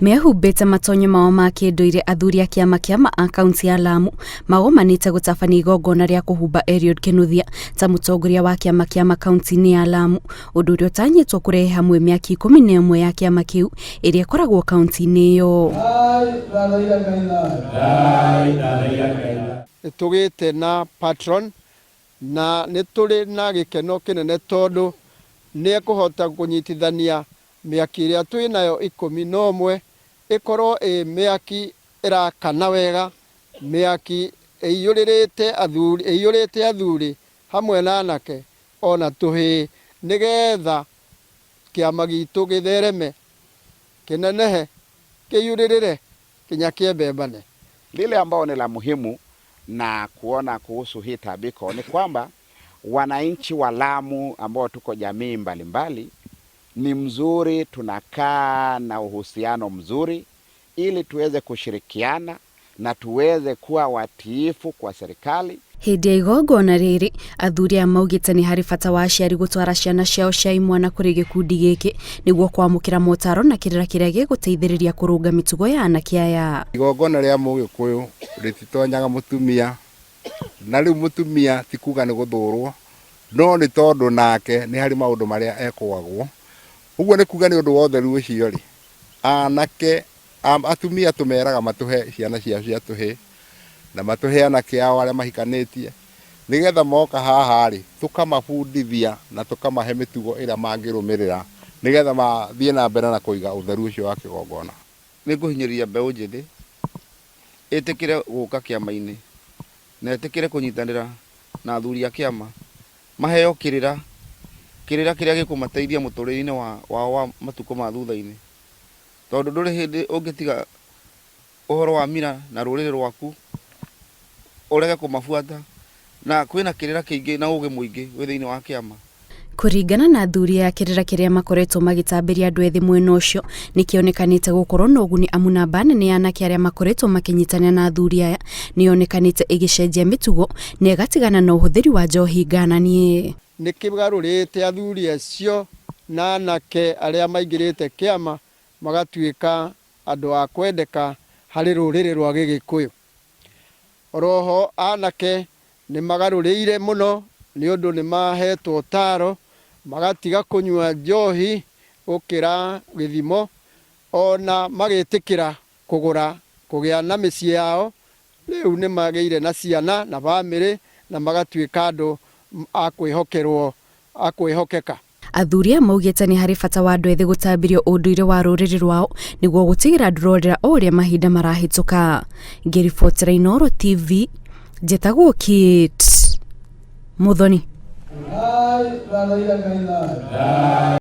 Mehumbĩte matonyo mao ma kĩndũire athuri a kĩama kĩa akaunti ya Lamu magomanĩte gũtabania igongona rĩa kũhumba Eliud Kĩnuthia ta mũtongoria wa kĩama kĩa akaunti-inĩ ya Lamu, ũndũ ũrĩa ũtanyĩtwo kũrehe hamwe mĩaki 11 ya kĩama kĩu ĩrĩa ĩkoragwo kaunti-inĩ ĩyo. Tũgĩte na patron na nĩ tũrĩ na gĩkeno kĩnene tondũ nĩ ekũhota kũnyitithania mĩaki ĩrĩa twĩnayo 11 ikorwo mĩaki ĩrakana wega, mĩaki ĩiyũrĩte athuri hamwe na anake ona tũhĩ, nĩgetha kĩama gitũ gĩthereme, kĩnenehe, kĩiyũrĩrĩre, kinya kĩembembane. Lile ambao ni la muhimu na kuona kuhusu hii tabiko ni kwamba wananchi wa Lamu ambao tuko jamii mbalimbali ni mzuri, tunakaa na uhusiano mzuri ili tuweze kushirikiana na tuweze kuwa watiifu kwa serikali. Hĩndĩ ya igongona rĩrĩ, athuri aya maugĩte nĩ harĩ bata wa aciari gũtwara ciana ciao cia imwana kũrĩ gĩkundi gĩkĩ nĩguo kwamũkĩra motaro na kĩrĩra kĩrĩa gĩgũteithĩrĩria kũrũnga mĩtugo ya anake aya. Igongona rĩa Mũgĩkũyũ rĩtitonyaga mũtumia, na rĩu mũtumia ti kuga nĩ gũthũrwo, no nĩ tondũ nake nĩ harĩ maũndũ marĩa ekũagwo. Ũguo nĩ kuga nĩ ũndũ wa ũtheru ũcio rĩ, anake atumia tũmeraga matũhe ciana ciao cia tũhĩ na matũhe anake ao arĩa mahikanĩtie, nĩgetha moka haha rĩ tũkamabundithia na tũkamahe mĩtugo ĩrĩa mangĩrũmĩrĩra nĩgetha mathiĩ na mbere na kũiga ũtheru ũcio wa kĩgongona. Nĩ kũhinyĩrĩria mbeũ njĩthĩ ĩtĩkĩre gũka kĩama-inĩ na ĩtĩkĩre kũnyitanĩra na athuri a kĩama, maheo kĩrĩra kĩrĩa gĩkũmateithia mũtũrĩre-inĩ wao wa matukũ ma thutha-inĩ, tondũ ndũrĩ hĩndĩ ũngĩtiga ũhoro wa mira na rũrĩrĩ rwaku ũrege kũmabuata, na kwĩna kĩrĩra kĩingĩ na ũgĩ mũingĩ wĩ thĩinĩ wa kĩama. Kũringana na athuri a kĩrĩra kĩrĩa makoretwo magĩtambĩria andũ ethĩ mwena ũcio, nĩkĩonekanĩte gũkorwo na ũguni amu namba nene ya anake arĩa makoretwo makĩnyitana na athuri aya nĩyonekanĩte ĩgĩcenjia mĩtugo na ĩgatigana na ũhũthĩri wa njohi ngananie. Nĩ kĩgarũrĩte athuri acio na anake arĩa maingĩrĩte kĩama magatuĩka andũ a kwendeka harĩ rũrĩrĩ rwa Gĩgĩkũyũ. Oroho anake nĩ magarũrĩire mũno nĩ ũndũ nĩ mahetwo taro magatiga kũnyua njohi gũkĩra gĩthimo, ona magĩtĩkĩra kũgĩa na mĩciĩ yao, rĩu nĩ magĩire na ciana na bamĩrĩ na magatuĩka andũ a kwĩhokeka. Athuri aya maugĩte nĩ harĩ bata wa andũ ethĩ gũtambĩrio ũndũire wa rũrĩrĩ rwao nĩguo gũtigĩra ndũrorera o ũrĩa mahinda marahĩtũka. Ngĩribotera Inooro TV, njĩtagwo Kate Muthoni.